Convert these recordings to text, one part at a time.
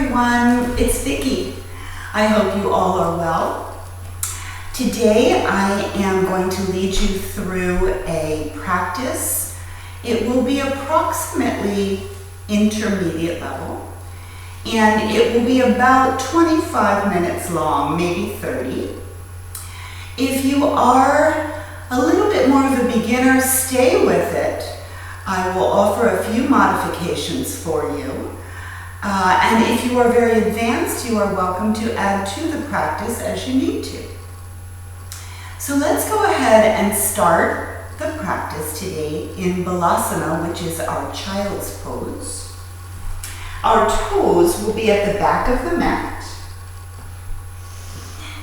everyone, it's Vicki. I hope you all are well. Today I am going to lead you through a practice. It will be approximately intermediate level, and it will be about 25 minutes long, maybe 30. If you are a little bit more of a beginner, stay with it. I will offer a few modifications for you. And if you are very advanced, you are welcome to add to the practice as you need to. So let's go ahead and start the practice today in Balasana, which is our child's pose. Our toes will be at the back of the mat,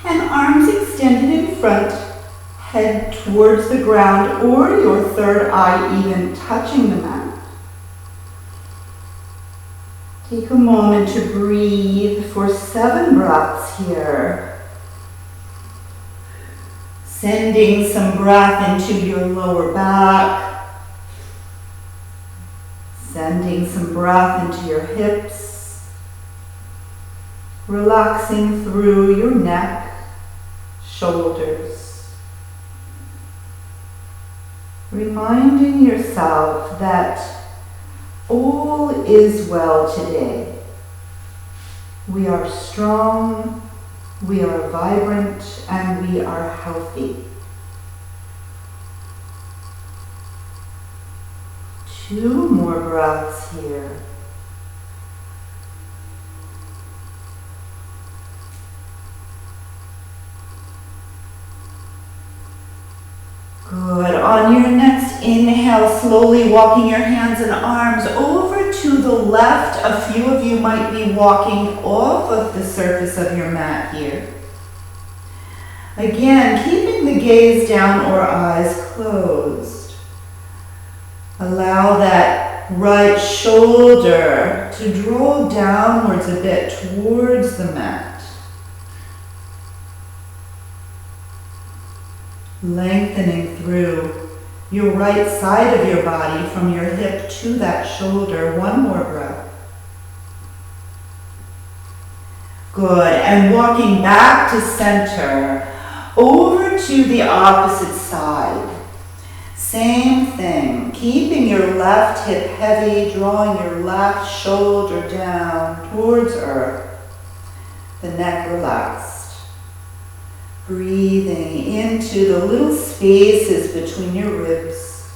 and arms extended in front, head towards the ground or your third eye even touching the mat. Take a moment to breathe for 7 breaths here. Sending some breath into your lower back. Sending some breath into your hips. Relaxing through your neck, shoulders. Reminding yourself that all is well today. We are strong, we are vibrant, and we are healthy. 2 more breaths here. Good. On your next inhale, slowly walking your hands and arms over to the left. A few of you might be walking off of the surface of your mat here. Again, keeping the gaze down or eyes closed. Allow that right shoulder to draw downwards a bit towards the mat. Lengthening through your right side of your body from your hip to that shoulder. 1 more breath. Good. And walking back to center, over to the opposite side. Same thing. Keeping your left hip heavy, drawing your left shoulder down towards earth. The neck relaxed. Breathing into the little spaces between your ribs,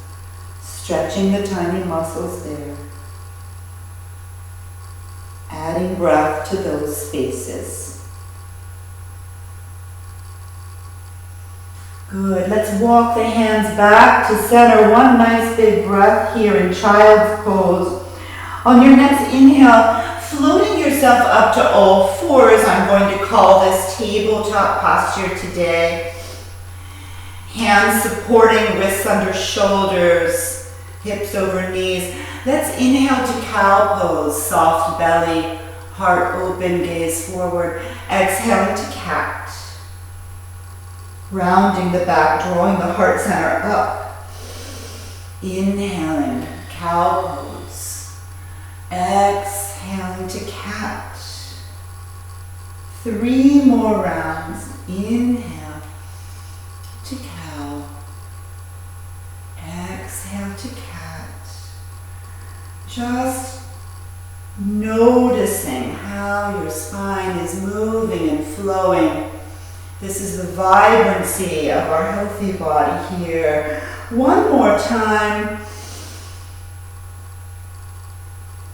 stretching the tiny muscles there. Adding breath to those spaces. Good. Let's walk the hands back to center. 1 nice big breath here in child's pose. On your next inhale, floating yourself up to all 4s. I'm going to call this tabletop posture today. Hands supporting wrists under shoulders, hips over knees. Let's inhale to cow pose, soft belly, heart open, gaze forward. Exhaling to cat. Rounding the back, drawing the heart center up. Inhaling, cow pose. Exhaling to cat. 3 more rounds. Inhale to cow. Exhale to cat. Just noticing how your spine is moving and flowing. This is the vibrancy of our healthy body here. 1 more time.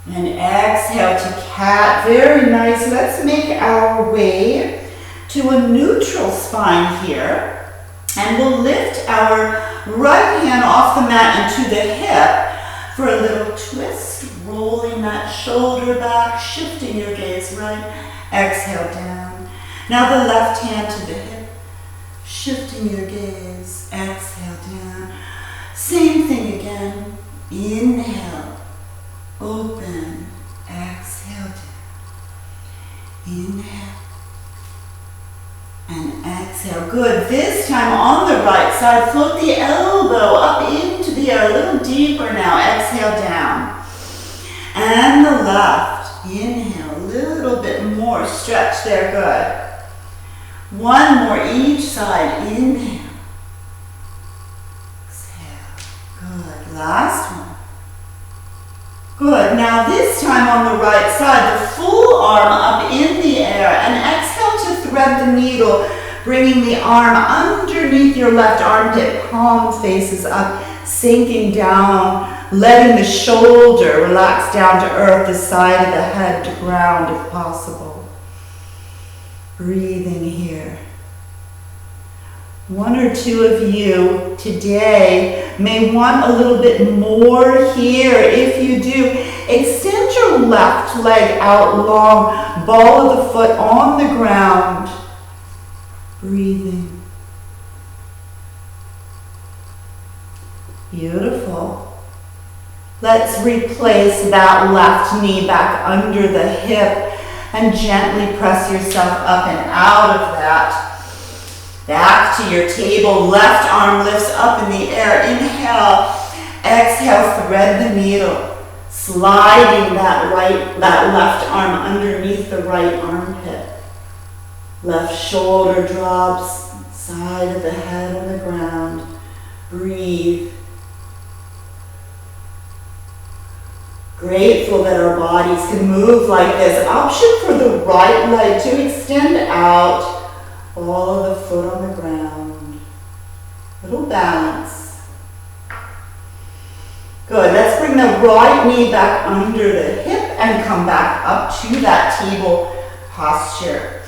And exhale to cat. Very nice. Let's make our way to a neutral spine here. And we'll lift our right hand off the mat into the hip for a little twist. Rolling that shoulder back, shifting your gaze right. Exhale down. Now the left hand to the hip, shifting your gaze. Exhale down. Same thing again. Inhale. Open. Exhale down. Inhale. And exhale. Good. This time on the right side, float the elbow up into the air. A little deeper now. Exhale down. And the left. Inhale. A little bit stretch there, good. One more each side, inhale. Good, last one. Good, now this time on the right side, the full arm up in the air, and exhale to thread the needle, bringing the arm underneath your left armpit, palm faces up, sinking down, letting the shoulder relax down to earth, the side of the head to ground if possible. Breathing here. One or two of you today may want a little bit more here. If you do, extend your left leg out long, ball of the foot on the ground. Breathing. Beautiful. Let's replace that left knee back under the hip and gently press yourself up and out of that. Back to your table, left arm lifts up in the air. Inhale, exhale, thread the needle, sliding that left arm underneath the right armpit. Left shoulder drops, side of the head on the ground. Breathe. Grateful that our bodies can move like this. Option for the right leg to extend out. Ball of the foot on the ground. Little balance. Good. Let's bring the right knee back under the hip and come back up to that table posture.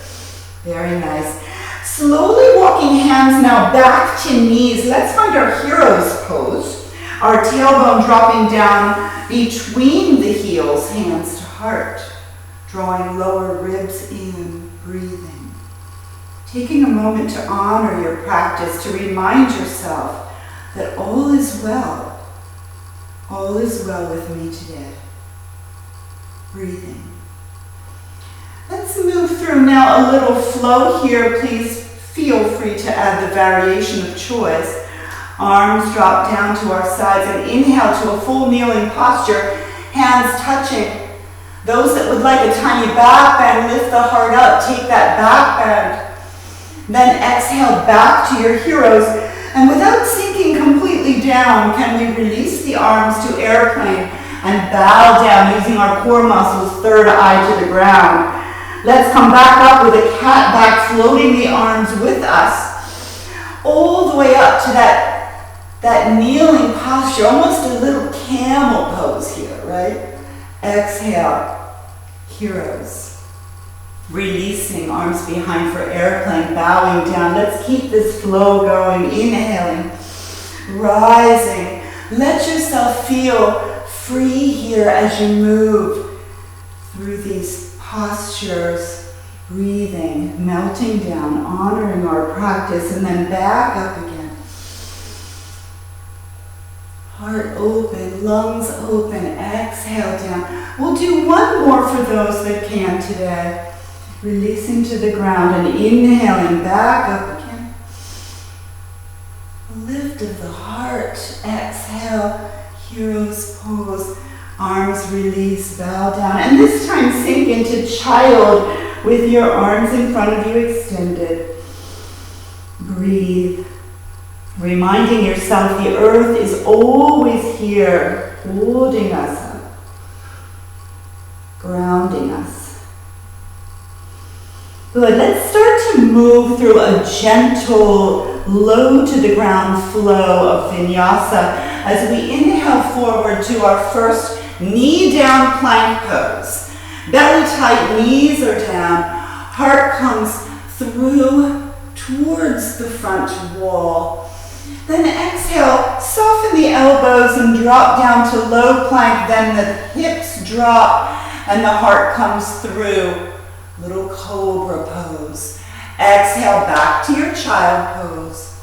Very nice. Slowly walking hands now back to knees. Let's find our hero's pose. Our tailbone dropping down between the heels, hands to heart. Drawing lower ribs in, breathing. Taking a moment to honor your practice, to remind yourself that all is well. All is well with me today. Breathing. Let's move through now a little flow here. Please feel free to add the variation of choice. Arms drop down to our sides and inhale to a full kneeling posture, hands touching. Those that would like a tiny back bend, lift the heart up, take that back bend. Then exhale back to your heroes, and without sinking completely down, can we release the arms to airplane and bow down using our core muscles, third eye to the ground. Let's come back up with a cat back, floating the arms with us, all the way up to that kneeling posture, almost a little camel pose here, right? Exhale, heroes. Releasing arms behind for airplane, bowing down. Let's keep this flow going. Inhaling, rising. Let yourself feel free here as you move through these postures. Breathing, melting down, honoring our practice, and then back up again. Heart open, lungs open. Exhale down. We'll do one more for those that can today. Releasing to the ground and inhaling back up again. Lift of the heart. Exhale, hero's pose. Arms release, bow down. And this time sink into child with your arms in front of you extended. Breathe. Reminding yourself the earth is always here, holding us up, grounding us. Good, let's start to move through a gentle, low to the ground flow of vinyasa as we inhale forward to our first knee down plank pose. Belly tight, knees are down, heart comes through towards the front wall. Then exhale, soften the elbows and drop down to low plank, then the hips drop and the heart comes through. Little cobra pose. Exhale back to your child pose.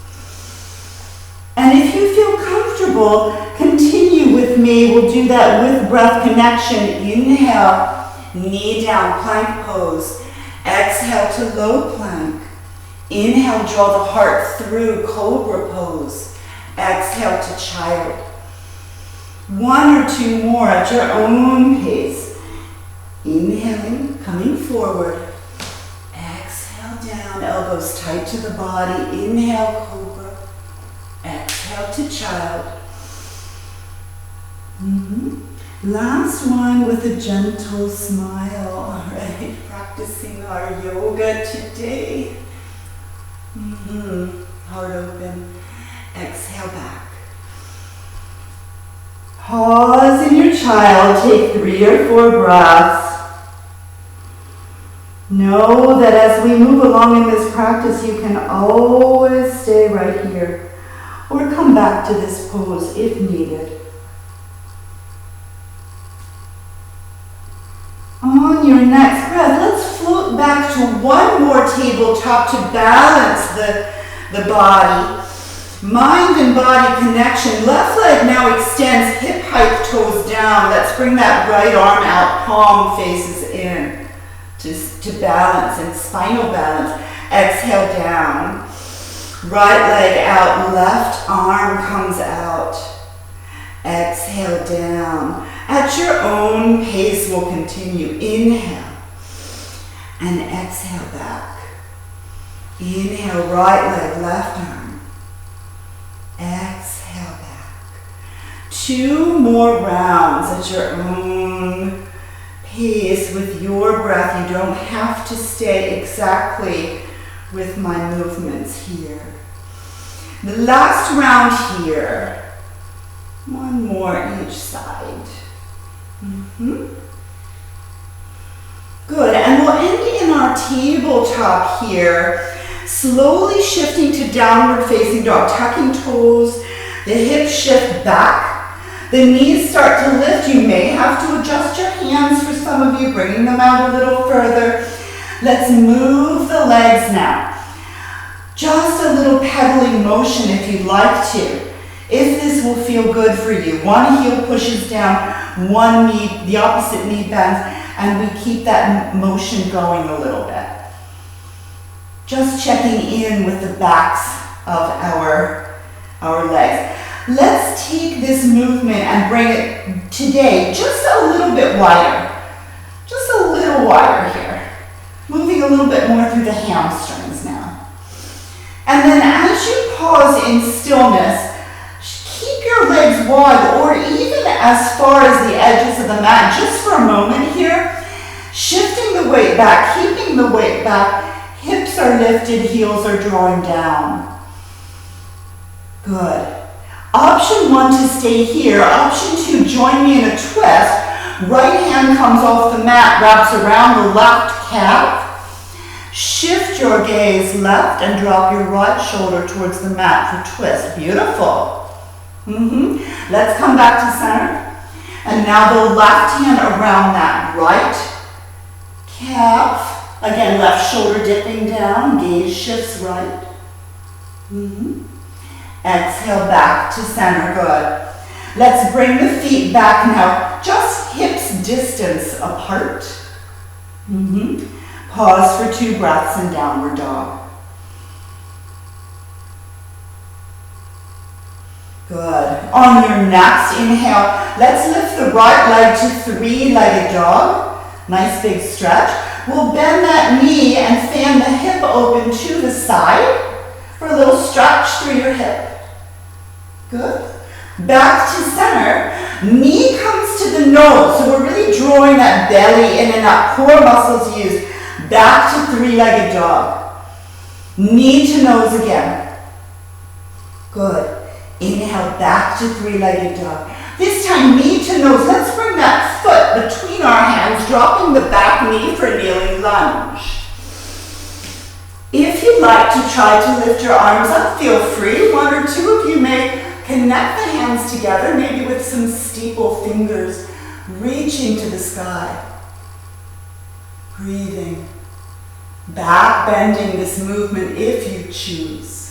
And if you feel comfortable, continue with me. We'll do that with breath connection. Inhale, knee down plank pose. Exhale to low plank. Inhale, draw the heart through cobra pose. Exhale to child. One or two more at your own pace. Inhaling, coming forward. elbows tight to the body. Inhale, cobra. Exhale to child. Last one with a gentle smile. All right, practicing our yoga today. Heart open. Exhale back. Pause in your child. Take 3 or 4 breaths. Know that as we move along in this practice, you can always stay right here or come back to this pose if needed. On your next breath, let's float back to one more tabletop to balance the body. Mind and body connection. Left leg now extends, hip height, toes down. Let's bring that right arm out, palm faces in to balance and spinal balance. Exhale down. Right leg out, left arm comes out. Exhale down. At your own pace, we'll continue. Inhale and exhale back. Inhale, right leg, left arm. Exhale back. 2 more rounds at your own pace with your breath. You don't have to stay exactly with my movements here. The last round here. 1 more each side. Good, and we'll end in our tabletop here. Slowly shifting to downward facing dog, tucking toes, the hips shift back, the knees start to lift. You may have to adjust your hands for some of you, bringing them out a little further. Let's move the legs now. Just a little pedaling motion if you'd like to. If this will feel good for you. One heel pushes down, one knee, the opposite knee bends, and we keep that motion going a little bit. Just checking in with the backs of our legs. Let's take this movement and bring it today just a little bit wider. Just a little wider here. Moving a little bit more through the hamstrings now. And then as you pause in stillness, keep your legs wide or even as far as the edges of the mat just for a moment here. Shifting the weight back, keeping the weight back. Hips are lifted, heels are drawing down. Good. Option 1 to stay here. Option 2, join me in a twist. Right hand comes off the mat, wraps around the left calf. Shift your gaze left and drop your right shoulder towards the mat for twist. Beautiful. Let's come back to center. And now the left hand around that right calf. Again, left shoulder dipping down, gaze shifts right. Exhale back to center, good. Let's bring the feet back now, just hips distance apart. Pause for 2 breaths in downward dog. Good. On your next inhale, let's lift the right leg to 3-legged dog. Nice big stretch. We'll bend that knee and fan the hip open to the side for a little stretch through your hip. Good. Back to center. Knee comes to the nose. So we're really drawing that belly in and up. Core muscles used. Back to 3-legged dog. Knee to nose again. Good. Inhale back to 3-legged dog. This time, knee to nose. Let's bring that foot between our hands, dropping the back knee for kneeling lunge. If you'd like to try to lift your arms up, feel free. 1 or 2 of you may connect the hands together, maybe with some steeple fingers, reaching to the sky. Breathing. Back bending this movement if you choose.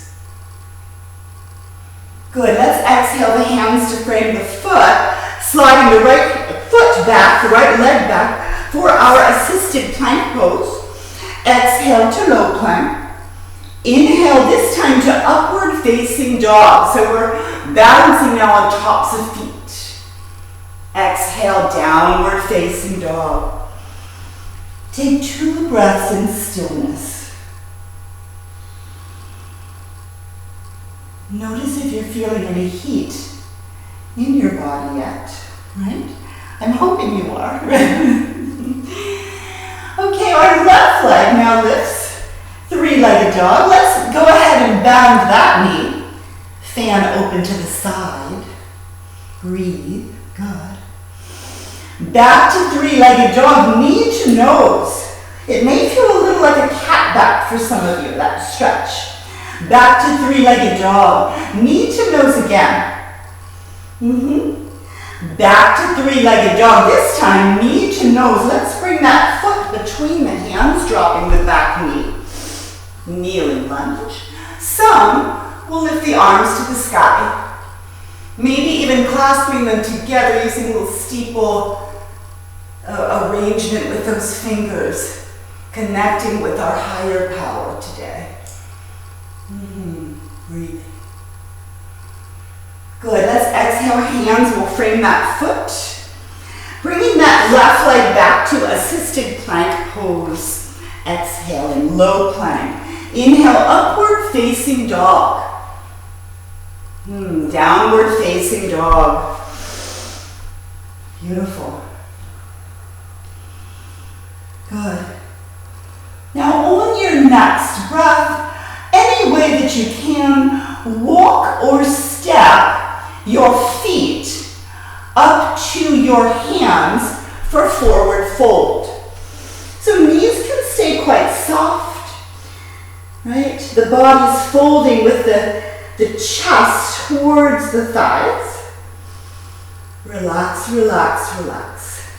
Good, let's exhale the hands to frame the foot, sliding the right foot back, the right leg back for our assisted plank pose. Exhale to low plank. Inhale this time to upward facing dog. So we're balancing now on tops of feet. Exhale, downward facing dog. Take 2 breaths in stillness. Notice if you're feeling any heat in your body yet, right? I'm hoping you are. Okay, our left leg now lifts, three-legged dog. Let's go ahead and bend that knee. Fan open to the side. Breathe, good. Back to three-legged dog, knee to nose. It may feel a little like a cat back for some of you, that stretch. Back to three-legged dog, knee to nose again. Back to three-legged dog, this time knee to nose. Let's bring that foot between the hands, dropping the back knee. Kneeling lunge. Some will lift the arms to the sky. Maybe even clasping them together using a little steeple arrangement with those fingers, connecting with our higher power today. Breathing. Good, let's exhale, hands will frame that foot. Bringing that left leg back to assisted plank pose. Exhaling, low plank. Inhale, upward facing dog. Downward facing dog. Beautiful. Good. Now on your next breath, any way that you can, walk or step your feet up to your hands for forward fold. So knees can stay quite soft, right? The body's folding with the chest towards the thighs. Relax, relax, relax.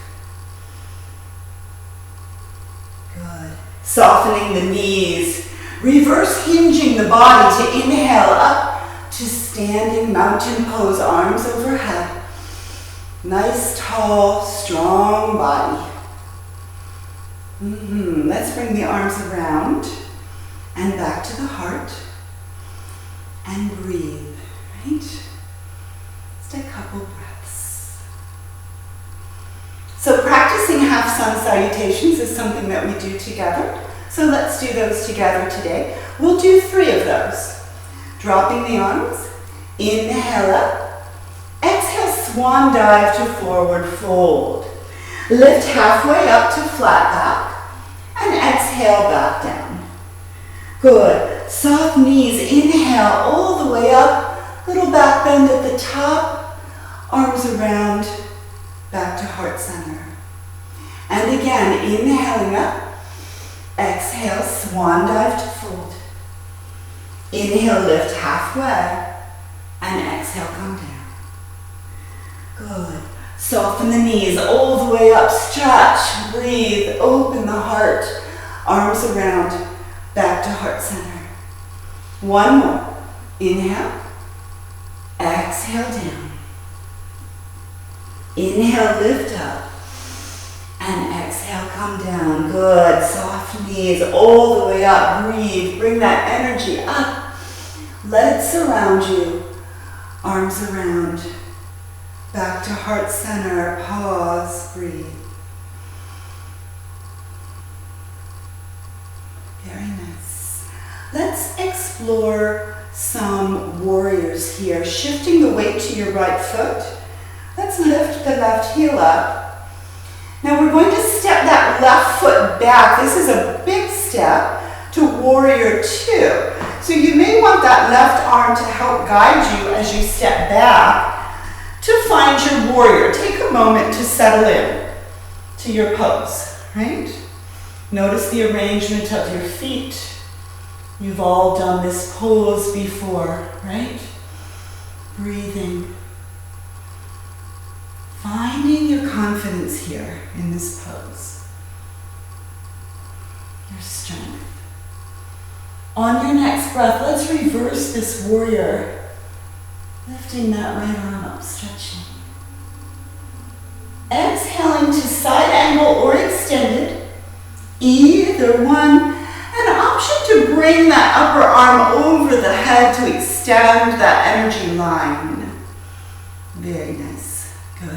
Good. Softening the knees. Reverse hinging the body to inhale up to standing mountain pose, arms overhead. Nice, tall, strong body. Let's bring the arms around and back to the heart. And breathe, right? Just a couple breaths. So practicing half sun salutations is something that we do together. So let's do those together today. We'll do 3 of those. Dropping the arms, inhale up, exhale, swan dive to forward fold. Lift halfway up to flat back, and exhale back down. Good, soft knees, inhale all the way up, little back bend at the top, arms around, back to heart center. And again, inhaling up, exhale, swan dive to fold. Inhale, lift halfway, and exhale, come down. Good. Soften the knees all the way up, stretch, breathe, open the heart, arms around, back to heart center. One more. Inhale, exhale down. Inhale, lift up, and exhale, come down. Good, soft knees all the way up, breathe, bring that energy up. Let it surround you, arms around, back to heart center, pause, breathe. Very nice. Let's explore some warriors here. Shifting the weight to your right foot. Let's lift the left heel up. Now we're going to step that left foot back. This is a big step to warrior 2. So you may want that left arm to help guide you as you step back to find your warrior. Take a moment to settle in to your pose, right? Notice the arrangement of your feet. You've all done this pose before, right? Breathing. Finding your confidence here in this pose. Your strength. On your next breath, let's reverse this warrior. Lifting that right arm up, stretching. Exhaling to side angle or extended. Either one. An option to bring that upper arm over the head to extend that energy line. Very nice. Good.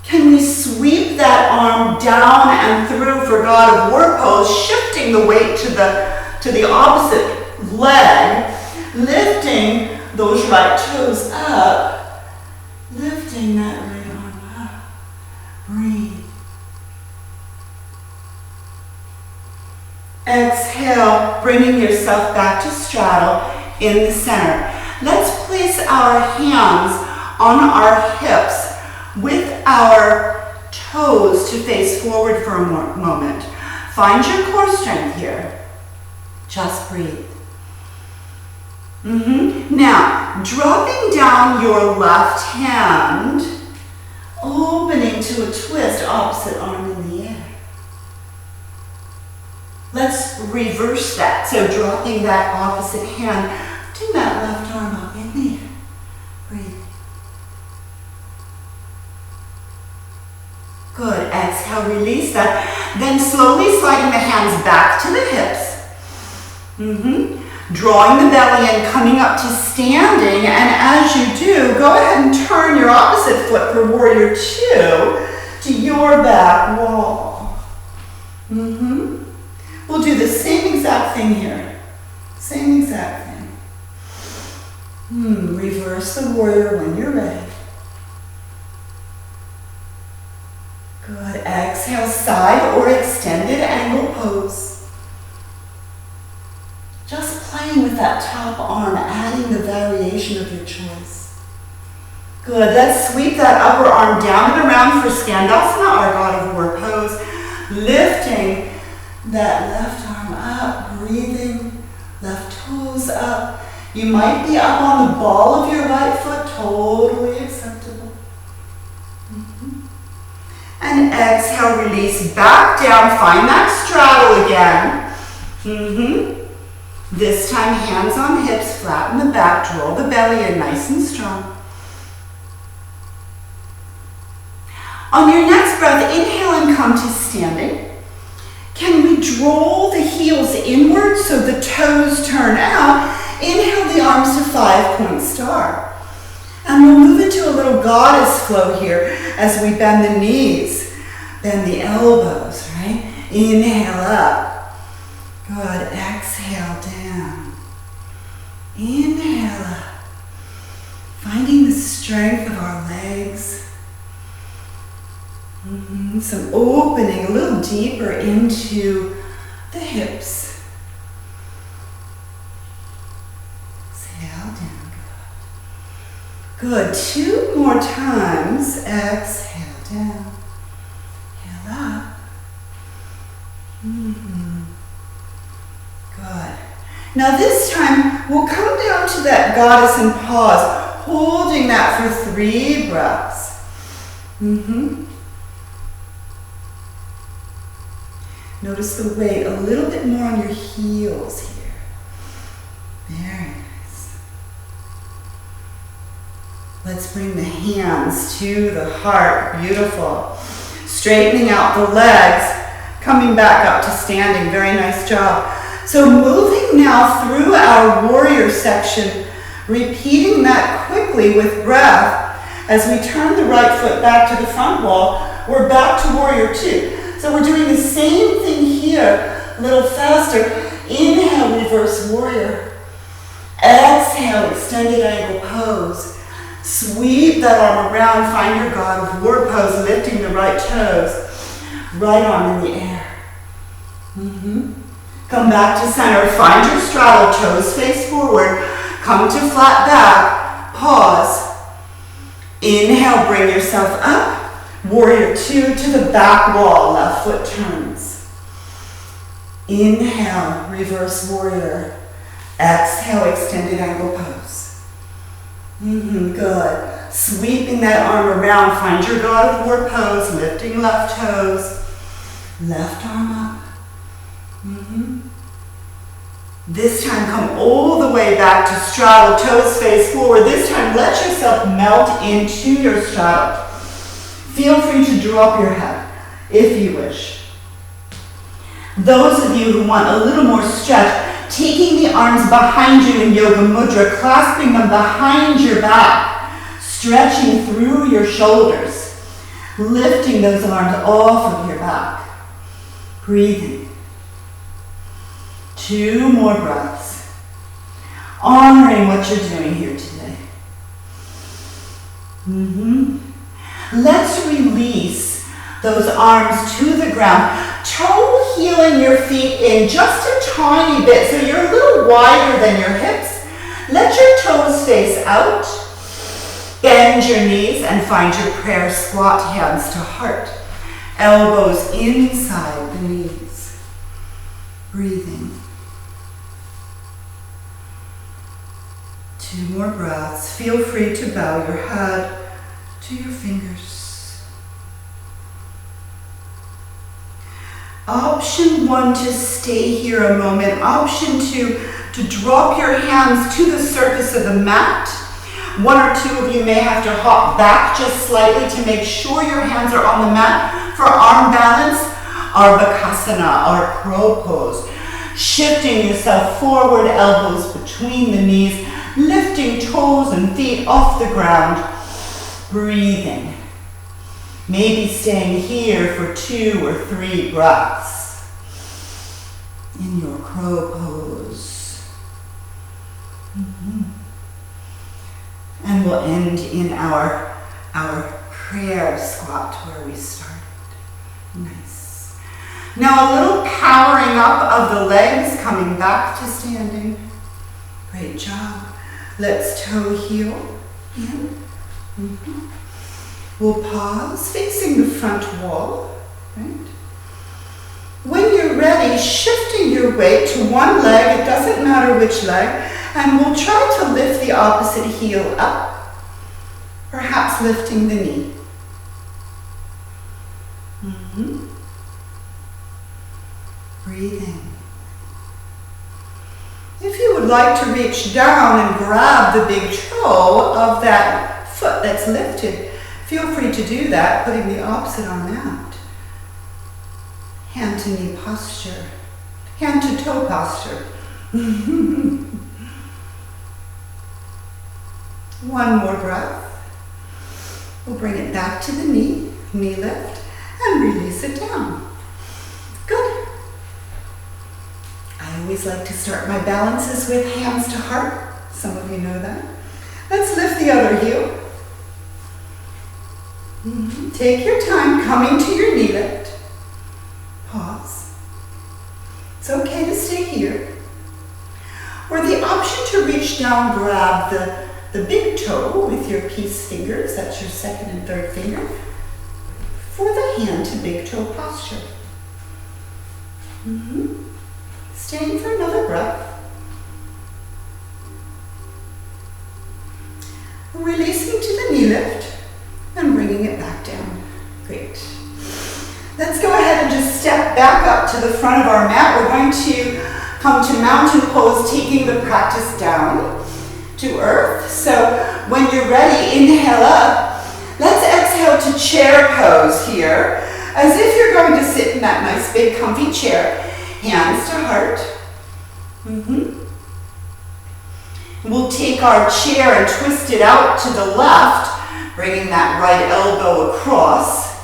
Can we sweep that arm down and through for God of War pose, shifting the weight to the opposite leg, Lifting those right toes up. Lifting that right arm up. Breathe. Exhale, bringing yourself back to straddle in the center. Let's place our hands on our hips with our toes to face forward for a moment. Find your core strength here. Just breathe. Now, dropping down your left hand, opening to a twist, opposite arm in the air. Let's reverse that. So dropping that opposite hand, bring that left arm up in the air. Breathe. Good. Exhale, release that. Then slowly sliding the hands back to the hips. Drawing the belly in, coming up to standing. And as you do, go ahead and turn your opposite foot for warrior two to your back wall. We'll do the same exact thing here. Same exact thing. Reverse the warrior when you're ready. Good. Exhale, side or extended angle pose. Just playing with that top arm, adding the variation of your choice. Good. Let's sweep that upper arm down and around for Skandasana, our God of War pose. Lifting that left arm up, breathing, left toes up. You might be up on the ball of your right foot, totally acceptable. And exhale, release back down, find that straddle again. This time, hands on hips, flatten the back, draw the belly in nice and strong. On your next breath, inhale and come to standing. Can we draw the heels inward so the toes turn out? Inhale the arms to 5-point star. And we'll move into a little goddess flow here as we bend the knees, bend the elbows, right? Inhale up. Good. Exhale down. Inhale up. Finding the strength of our legs. Some opening a little deeper into the hips. Exhale down. Good. 2 more times. Exhale down. Inhale up. Good. Now this time, we'll come down to that goddess and pause, holding that for 3 breaths. Notice the weight a little bit more on your heels here. Very nice. Let's bring the hands to the heart. Beautiful. Straightening out the legs, coming back up to standing. Very nice job. So moving now through our warrior section, repeating that quickly with breath. As we turn the right foot back to the front wall, we're back to warrior two. So we're doing the same thing here, a little faster. Inhale, reverse warrior. Exhale, extended angle pose. Sweep that arm around, find your God of War pose, lifting the right toes, right arm in the air. Come back to center, find your straddle, toes face forward, come to flat back, pause. Inhale, bring yourself up. Warrior two to the back wall, left foot turns. Inhale, reverse warrior. Exhale, extended angle pose. Good. Sweeping that arm around, find your God of War pose, lifting left toes, left arm up. This time, come all the way back to straddle, toes face forward. This time, let yourself melt into your straddle. Feel free to drop your head if you wish. Those of you who want a little more stretch, taking the arms behind you in Yoga Mudra, clasping them behind your back, stretching through your shoulders, lifting those arms off of your back. Breathing. 2 more breaths. honoring what you're doing here today. Let's release those arms to the ground. Toe heeling your feet in just a tiny bit so you're a little wider than your hips. Let your toes face out. Bend your knees and find your prayer squat, hands to heart. Elbows inside the knees. Breathing. 2 more breaths. Feel free to bow your head to your fingers. Option 1 to stay here a moment. Option 2 to drop your hands to the surface of the mat. 1 or 2 of you may have to hop back just slightly to make sure your hands are on the mat for arm balance. Ardhakasana, or crow pose. Shifting yourself forward, elbows between the knees, lifting toes and feet off the ground. Breathing. Maybe staying here for 2 or 3 breaths in your crow pose. And we'll end in our prayer squat where we started. Nice. Now a little powering up of the legs, coming back to standing. Great job. Let's toe heel in. We'll pause, facing the front wall. Right? When you're ready, shifting your weight to one leg, it doesn't matter which leg, and we'll try to lift the opposite heel up, perhaps lifting the knee. Breathing. If you would like to reach down and grab the big toe of that foot that's lifted, feel free to do that, putting the opposite arm out. Hand to knee posture. Hand to toe posture. 1 more breath. We'll bring it back to the knee lift, and release it down. Good. I always like to start my balances with hands to heart. Some of you know that. Let's lift the other heel. Take your time coming to your knee lift. Pause. It's okay to stay here. Or the option to reach down, grab the big toe with your peace fingers, that's your 2nd and 3rd finger, for the hand to big toe posture. Staying for another breath. Releasing to the knee lift and bringing it back down. Great. Let's go ahead and just step back up to the front of our mat. We're going to come to mountain pose, taking the practice down to earth. So when you're ready, inhale up. Let's exhale to chair pose here, as if you're going to sit in that nice big comfy chair. Hands to heart. We'll take our chair and twist it out to the left, bringing that right elbow across,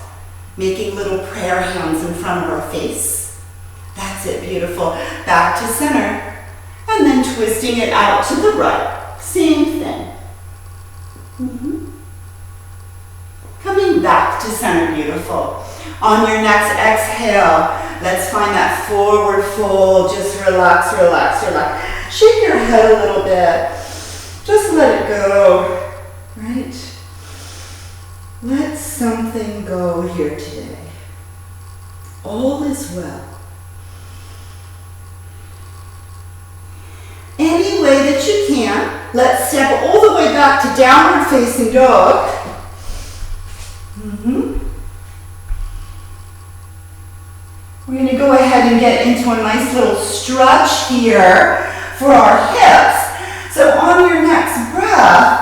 making little prayer hands in front of our face. That's it, beautiful. Back to center, and then twisting it out to the right. Same thing. Coming back to center, beautiful. On your next exhale, let's find that forward fold. Just relax, relax, relax. Shake your head a little bit. Just let it go, right? Let something go here today. All is well. Any way that you can, let's step all the way back to downward facing dog. We're going to go ahead and get into a nice little stretch here for our hips. So on your next breath,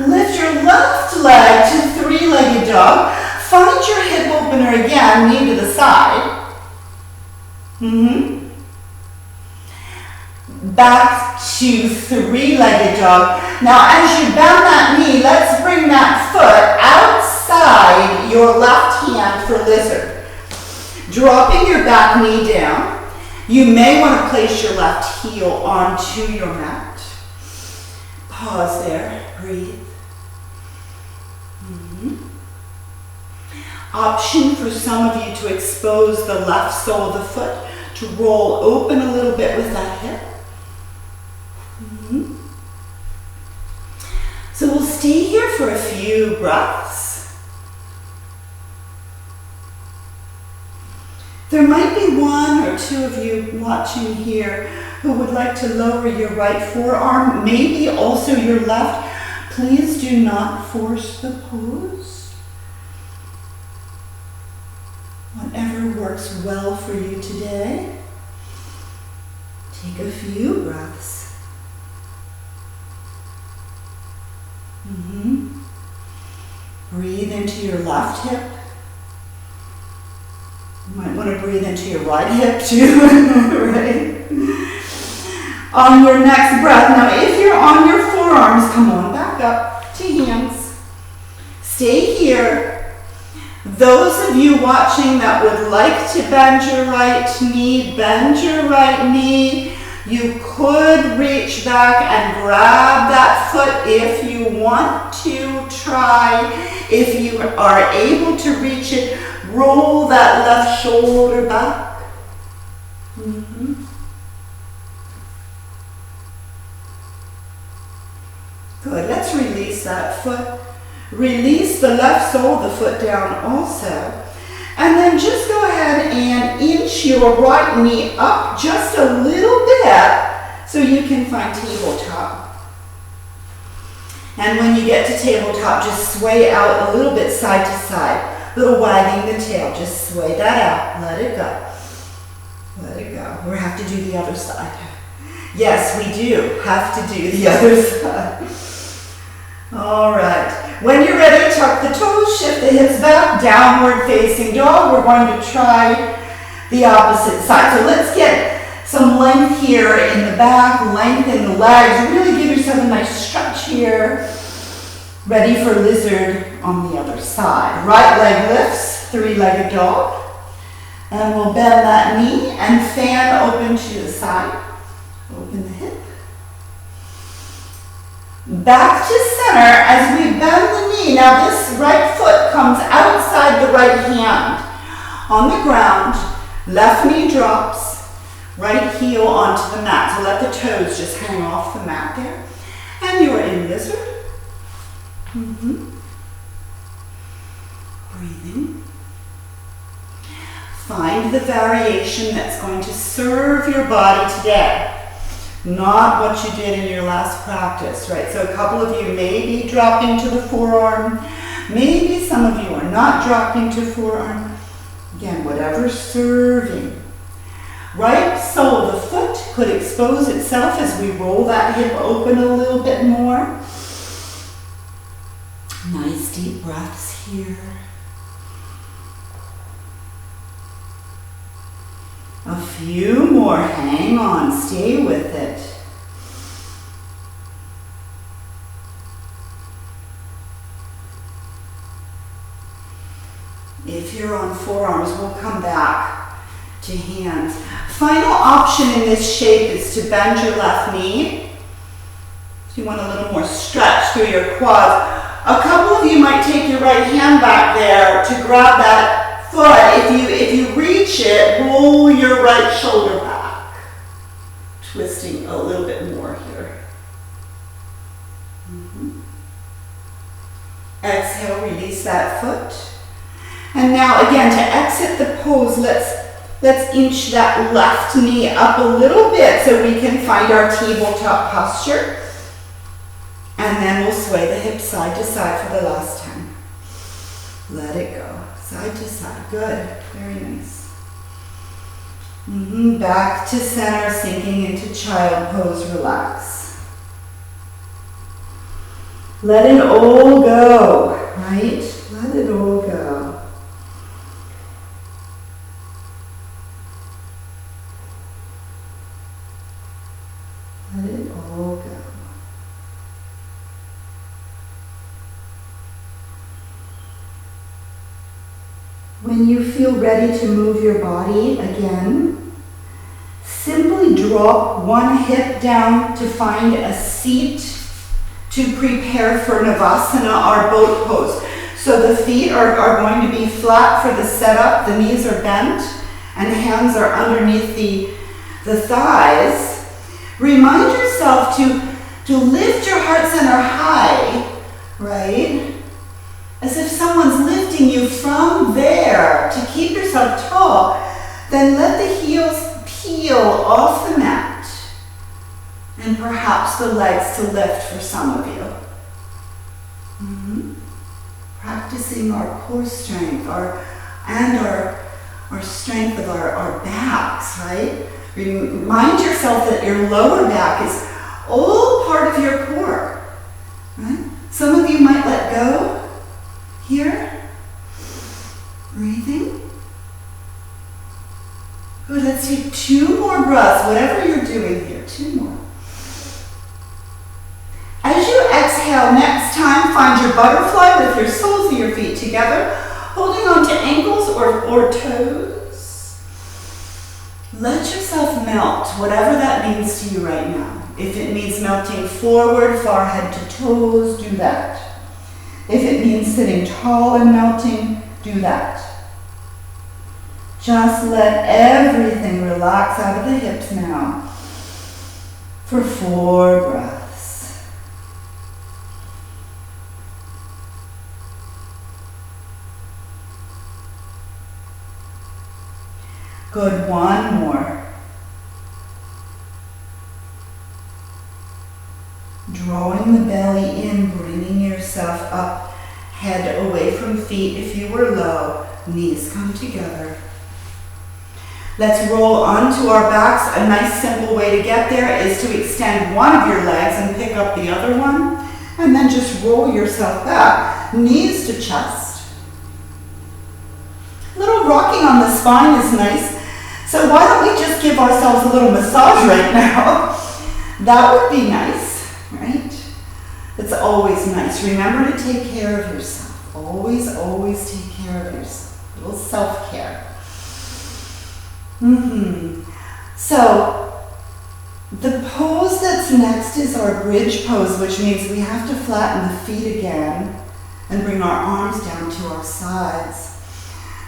lift your left leg to 3-legged dog. Find your hip opener again, knee to the side. Back to 3-legged dog. Now as you bend that knee, let's bring that foot outside your left hand for lizard. Dropping your back knee down. You may want to place your left heel onto your mat. Pause there, breathe. Mm-hmm. Option for some of you to expose the left sole of the foot, to roll open a little bit with that hip. Mm-hmm. So we'll stay here for a few breaths. There might be one or two of you watching here who would like to lower your right forearm, maybe also your left. Please do not force the pose. Whatever works well for you today. Take a few breaths. Mm-hmm. Breathe into your left hip. You might want to breathe into your right hip too, right? On your next breath, now if you're on your forearms, come on back up to hands. Stay here. Those of you watching that would like to bend your right knee, bend your right knee. You could reach back and grab that foot if you want to try. If you are able to reach it, roll that left shoulder back. Mm-hmm. Good, let's release that foot. Release the left sole of the foot down also. And then just go ahead and inch your right knee up just a little bit so you can find tabletop. And when you get to tabletop, just sway out a little bit side to side. Little wagging the tail, just sway that out. Let it go. Let it go. We have to do the other side. Yes, we do have to do the other side. All right. When you're ready, tuck the toes, shift the hips back, downward facing dog. We're going to try the opposite side. So let's get some length here in the back, lengthen the legs. Really give yourself a nice stretch here. Ready for lizard on the other side. Right leg lifts, three-legged dog. And we'll bend that knee and fan open to the side. Open the hip. Back to center as we bend the knee. Now this right foot comes outside the right hand. On the ground, left knee drops, right heel onto the mat. So let the toes just hang off the mat there. And you're in lizard. Mm-hmm. Breathing. Find the variation that's going to serve your body today. Not what you did in your last practice, right? So a couple of you may be dropping to the forearm. Maybe some of you are not dropping to forearm. Again, whatever's serving. Right sole of the foot could expose itself as we roll that hip open a little bit more. Nice deep breaths here. A few more, hang on, stay with it. If you're on forearms, we'll come back to hands. Final option in this shape is to bend your left knee. If you want a little more stretch through your quads. A couple of you might take your right hand back there to grab that foot. If you reach it, roll your right shoulder back. Twisting a little bit more here. Mm-hmm. Exhale, release that foot. And now again, to exit the pose, let's inch that left knee up a little bit so we can find our tabletop posture. And then we'll sway the hips side to side for the last time. Let it go. Side to side. Good. Very nice. Back to center, sinking into child pose. Relax. Let it all go, right? Let it all go. Let it all go. When you feel ready to move your body again, simply drop one hip down to find a seat to prepare for Navasana, our boat pose. So the feet are going to be flat for the setup, the knees are bent, and hands are underneath the thighs. Remind yourself to lift your heart center high, right? As if someone's lifting you from there to keep yourself tall. Then let the heels peel off the mat, and perhaps the legs to lift for some of you. Practicing our core strength, our strength of our backs, right? Remind yourself that your lower back is all part of your core, right? Some of you might let go here. Breathing. Good, let's take 2 more breaths, whatever you're doing here, 2 more. As you exhale, next time, find your butterfly with your soles of your feet together, holding on to ankles or toes. Let yourself melt, whatever that means to you right now. If it means melting forward, forehead to toes, do that. If it means sitting tall and melting, do that. Just let everything relax out of the hips now for 4 breaths. Good, 1 more. Drawing the belly in, bringing yourself up, head away from feet. If you were low, knees come together. Let's roll onto our backs. A nice simple way to get there is to extend one of your legs and pick up the other one, and then just roll yourself back, knees to chest. A little rocking on the spine is nice, so why don't we just give ourselves a little massage right now? That would be nice, right? It's always nice. Remember to take care of yourself. Always, always take care of yourself. A little self-care. So the pose that's next is our bridge pose, which means we have to flatten the feet again and bring our arms down to our sides.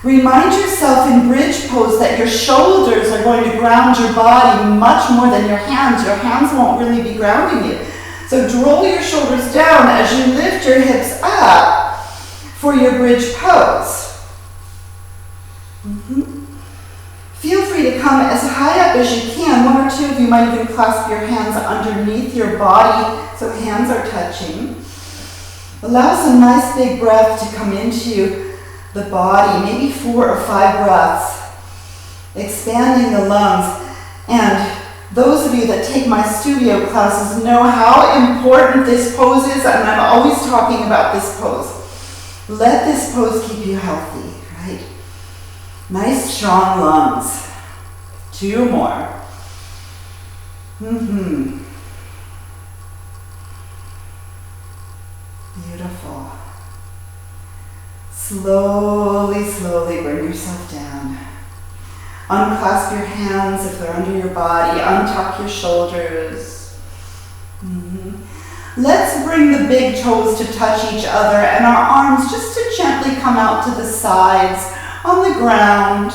Remind yourself in bridge pose that your shoulders are going to ground your body much more than your hands. Your hands won't really be grounding you. So roll your shoulders down as you lift your hips up for your bridge pose. Feel free to come as high up as you can. 1 or 2 of you might even clasp your hands underneath your body so hands are touching. Allow some nice big breath to come into the body, maybe 4 or 5 breaths, expanding the lungs. And those of you that take my studio classes know how important this pose is, and I'm always talking about this pose. Let this pose keep you healthy, right? Nice strong lungs. 2 more. Beautiful. Slowly, slowly bring yourself down. Unclasp your hands if they're under your body. Untuck your shoulders. Let's bring the big toes to touch each other and our arms just to gently come out to the sides on the ground.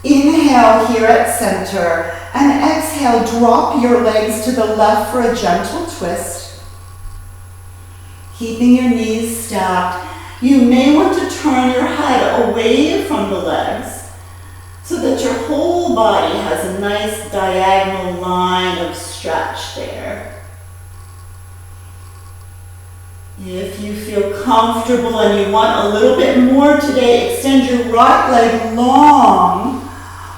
Inhale here at center and exhale, drop your legs to the left for a gentle twist. Keeping your knees stacked, you may want to turn your head away from the legs so that your whole body has a nice diagonal line of stretch there. If you feel comfortable and you want a little bit more today, extend your right leg long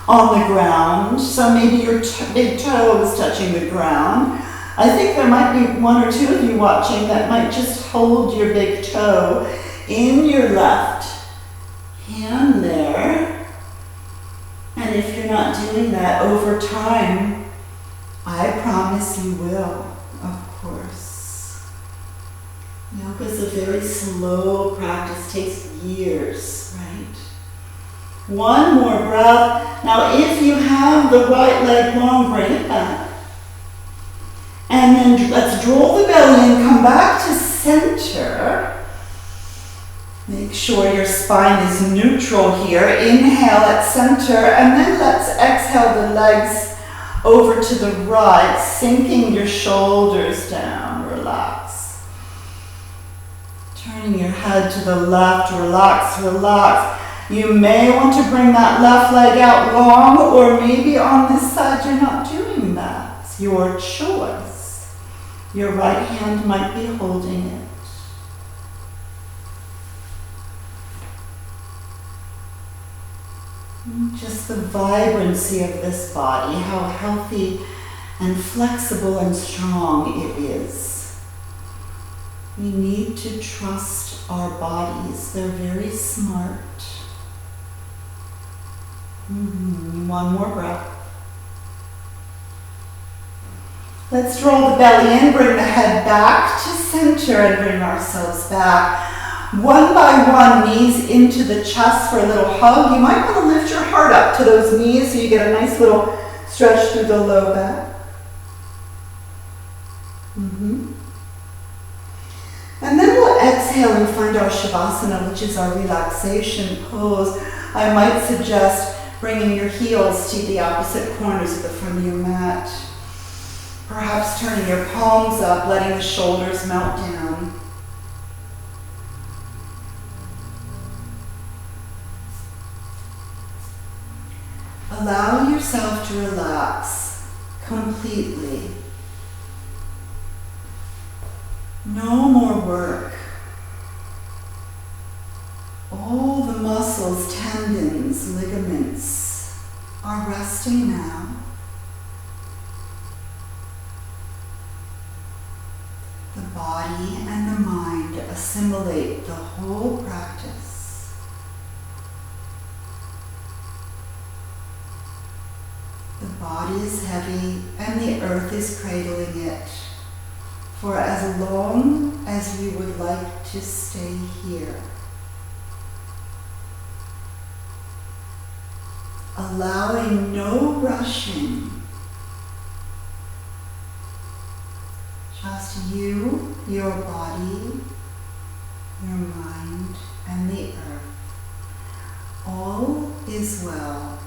on the ground. So maybe your big toe is touching the ground. I think there might be 1 or 2 of you watching that might just hold your big toe in your left hand there. And if you're not doing that over time, I promise you will, of course. Yoga is a very slow practice, takes years, right? 1 more breath. Now if you have the right leg long, bring it back. And then let's draw the belly in, come back to center. Make sure your spine is neutral here. Inhale at center, and then let's exhale the legs over to the right, sinking your shoulders down. Relax. Turning your head to the left, relax, relax. You may want to bring that left leg out long, or maybe on this side you're not doing that. It's your choice. Your right hand might be holding it. Just the vibrancy of this body, how healthy and flexible and strong it is. We need to trust our bodies. They're very smart. One more breath. Let's draw the belly in, bring the head back to center and bring ourselves back. One by one, knees into the chest for a little hug. You might want to lift your heart up to those knees so you get a nice little stretch through the low back. And then we'll exhale and find our Shavasana, which is our relaxation pose. I might suggest bringing your heels to the opposite corners of the front of your mat. Perhaps turning your palms up, letting the shoulders melt down. Allow yourself to relax completely. No more work. All the muscles, tendons, ligaments are resting now. The body and the mind assimilate the whole practice. The body is heavy and the earth is cradling it for as long as we would like to stay here. Allowing no rushing. Just you, your body, your mind, and the earth. All is well.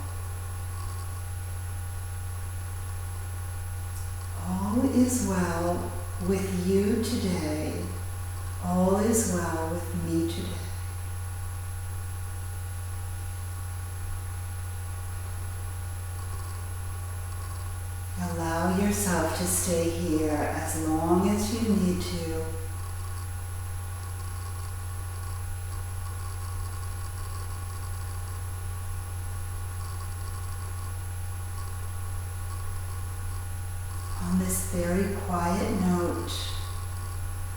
All is well with you today. All is well with me today. Allow yourself to stay here as long as you need to. On this very quiet note,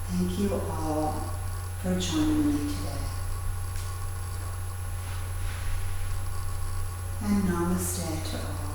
thank you all for joining me today. And namaste to all.